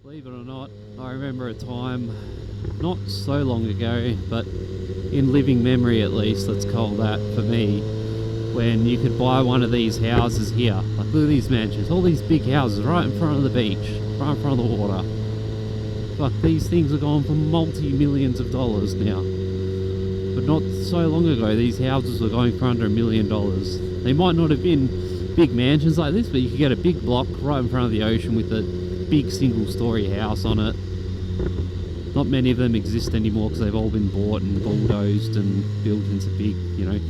Believe it or not, I remember a time not so long ago, but in living memory at least, let's call that for me, when you could buy one of these houses here. Like, look at these mansions, all these big houses right in front of the beach, right in front of the water. Fuck, these things are going for multi-millions of dollars now. But not so long ago, these houses were going for under $1 million. They might not have been big mansions like this, but you could get a big block right in front of the ocean with a big single-story house on it. Not many of them exist anymore because they've all been bought and bulldozed and built into big,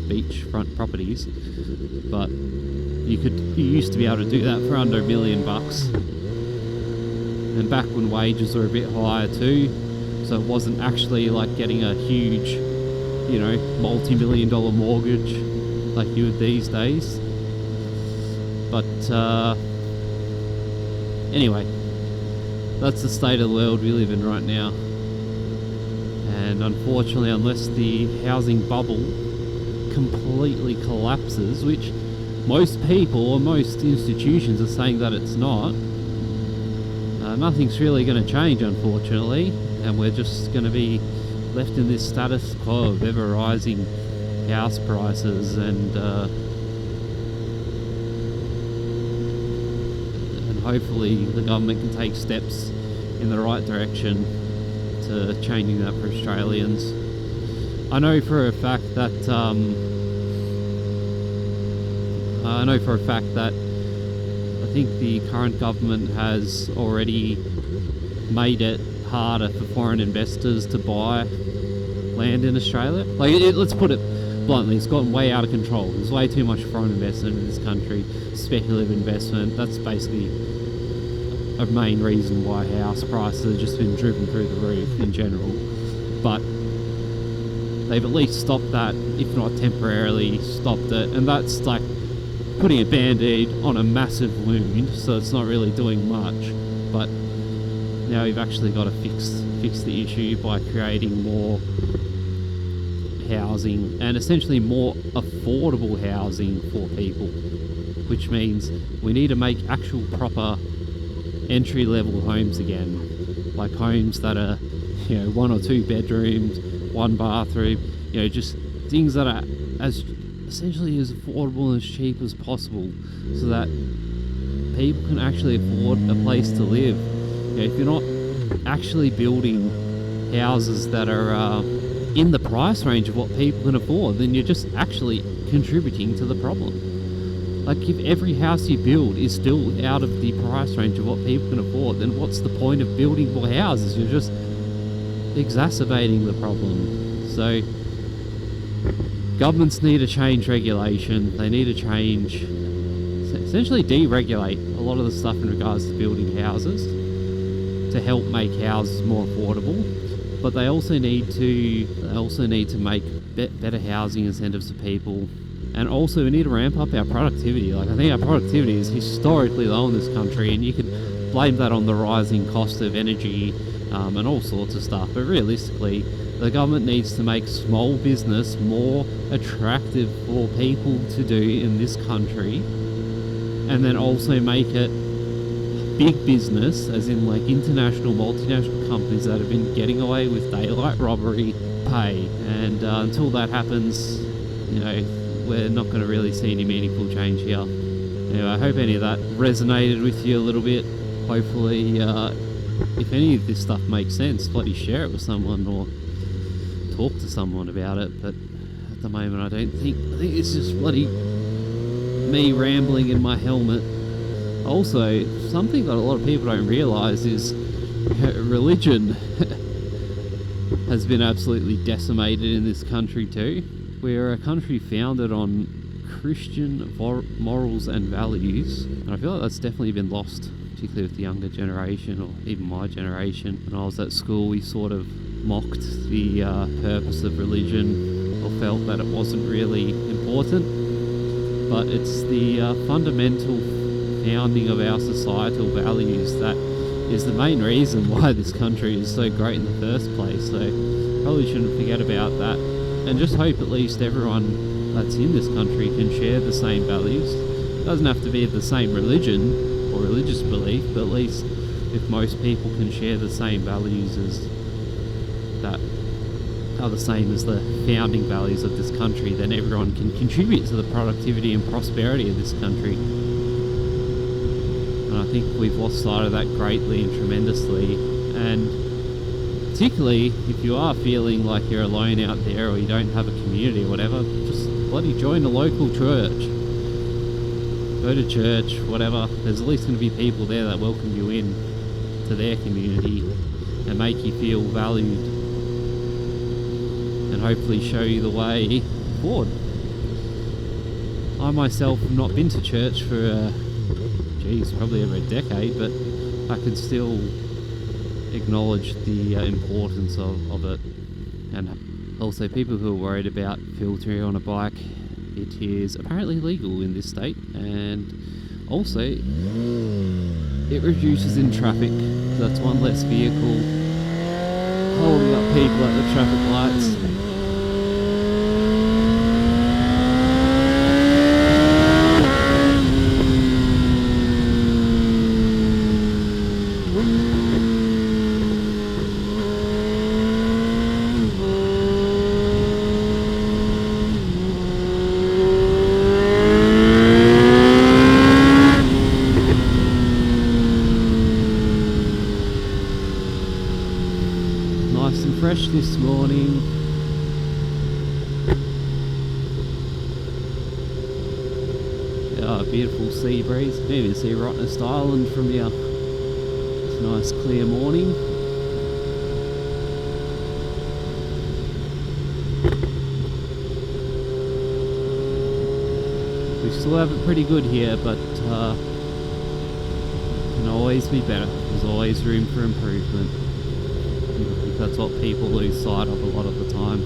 beachfront properties. But you used to be able to do that for under $1 million. And back when wages were a bit higher too, so it wasn't actually like getting a huge, multi-million-dollar mortgage like you would these days. But anyway, that's the state of the world we live in right now. And unfortunately, unless the housing bubble completely collapses, which most people or most institutions are saying that it's not, nothing's really going to change, unfortunately, and we're just going to be left in this status quo of ever rising house prices, and hopefully the government can take steps in the right direction to changing that for Australians. I know for a fact that I think the current government has already made it harder for foreign investors to buy land in Australia. Let's put it bluntly, it's gotten way out of control. There's way too much foreign investment in this country, speculative investment. That's basically a main reason why house prices have just been driven through the roof in general. But they've at least stopped that, if not temporarily stopped it, and that's like putting a band-aid on a massive wound, so it's not really doing much. But now we've actually got to fix the issue by creating more housing, and essentially more affordable housing for people, which means we need to make actual proper entry-level homes again, like homes that are 1 or 2 bedrooms, 1 bathroom, just things that are essentially as affordable and as cheap as possible, so that people can actually afford a place to live. If you're not actually building houses that are in the price range of what people can afford, then you're just actually contributing to the problem. Like, if every house you build is still out of the price range of what people can afford, then what's the point of building more houses? You're just exacerbating the problem. So governments need to change regulation. They need to essentially deregulate a lot of the stuff in regards to building houses to help make houses more affordable. But they also need to make better housing incentives for people. And also we need to ramp up our productivity. Like, I think our productivity is historically low in this country, and you could blame that on the rising cost of energy and all sorts of stuff. But realistically, the government needs to make small business more attractive for people to do in this country, and then also make it big business, as in like international, multinational companies that have been getting away with daylight robbery pay. And until that happens, we're not going to really see any meaningful change here. Anyway, I hope any of that resonated with you a little bit. Hopefully, if any of this stuff makes sense, bloody share it with someone or talk to someone about it. But at the moment, I think it's just bloody me rambling in my helmet. Also, something that a lot of people don't realise is religion has been absolutely decimated in this country too. We're a country founded on Christian morals and values, and I feel like that's definitely been lost, particularly with the younger generation, or even my generation. When I was at school, we sort of mocked the purpose of religion, or felt that it wasn't really important, but it's the fundamental founding of our societal values that is the main reason why this country is so great in the first place. So probably shouldn't forget about that, and just hope at least everyone that's in this country can share the same values. It doesn't have to be the same religion or religious belief, but at least if most people can share the same values as that are the same as the founding values of this country, then everyone can contribute to the productivity and prosperity of this country. And I think we've lost sight of that greatly and tremendously. And particularly if you are feeling like you're alone out there, or you don't have a community or whatever, just bloody join a local church. Go to church, whatever. There's at least going to be people there that welcome you in to their community and make you feel valued, and hopefully show you the way forward. I myself have not been to church for probably over a decade, but I can still acknowledge the importance of it. And also, people who are worried about filtering on a bike, it is apparently legal in this state, and also it reduces in traffic. That's one less vehicle holding up people at the traffic lights. Nice and fresh this morning. Beautiful sea breeze. You can even see Rottnest Island from here. It's a nice clear morning. We still have it pretty good here, but can always be better. There's always room for improvement. I think that's what people lose sight of a lot of the time.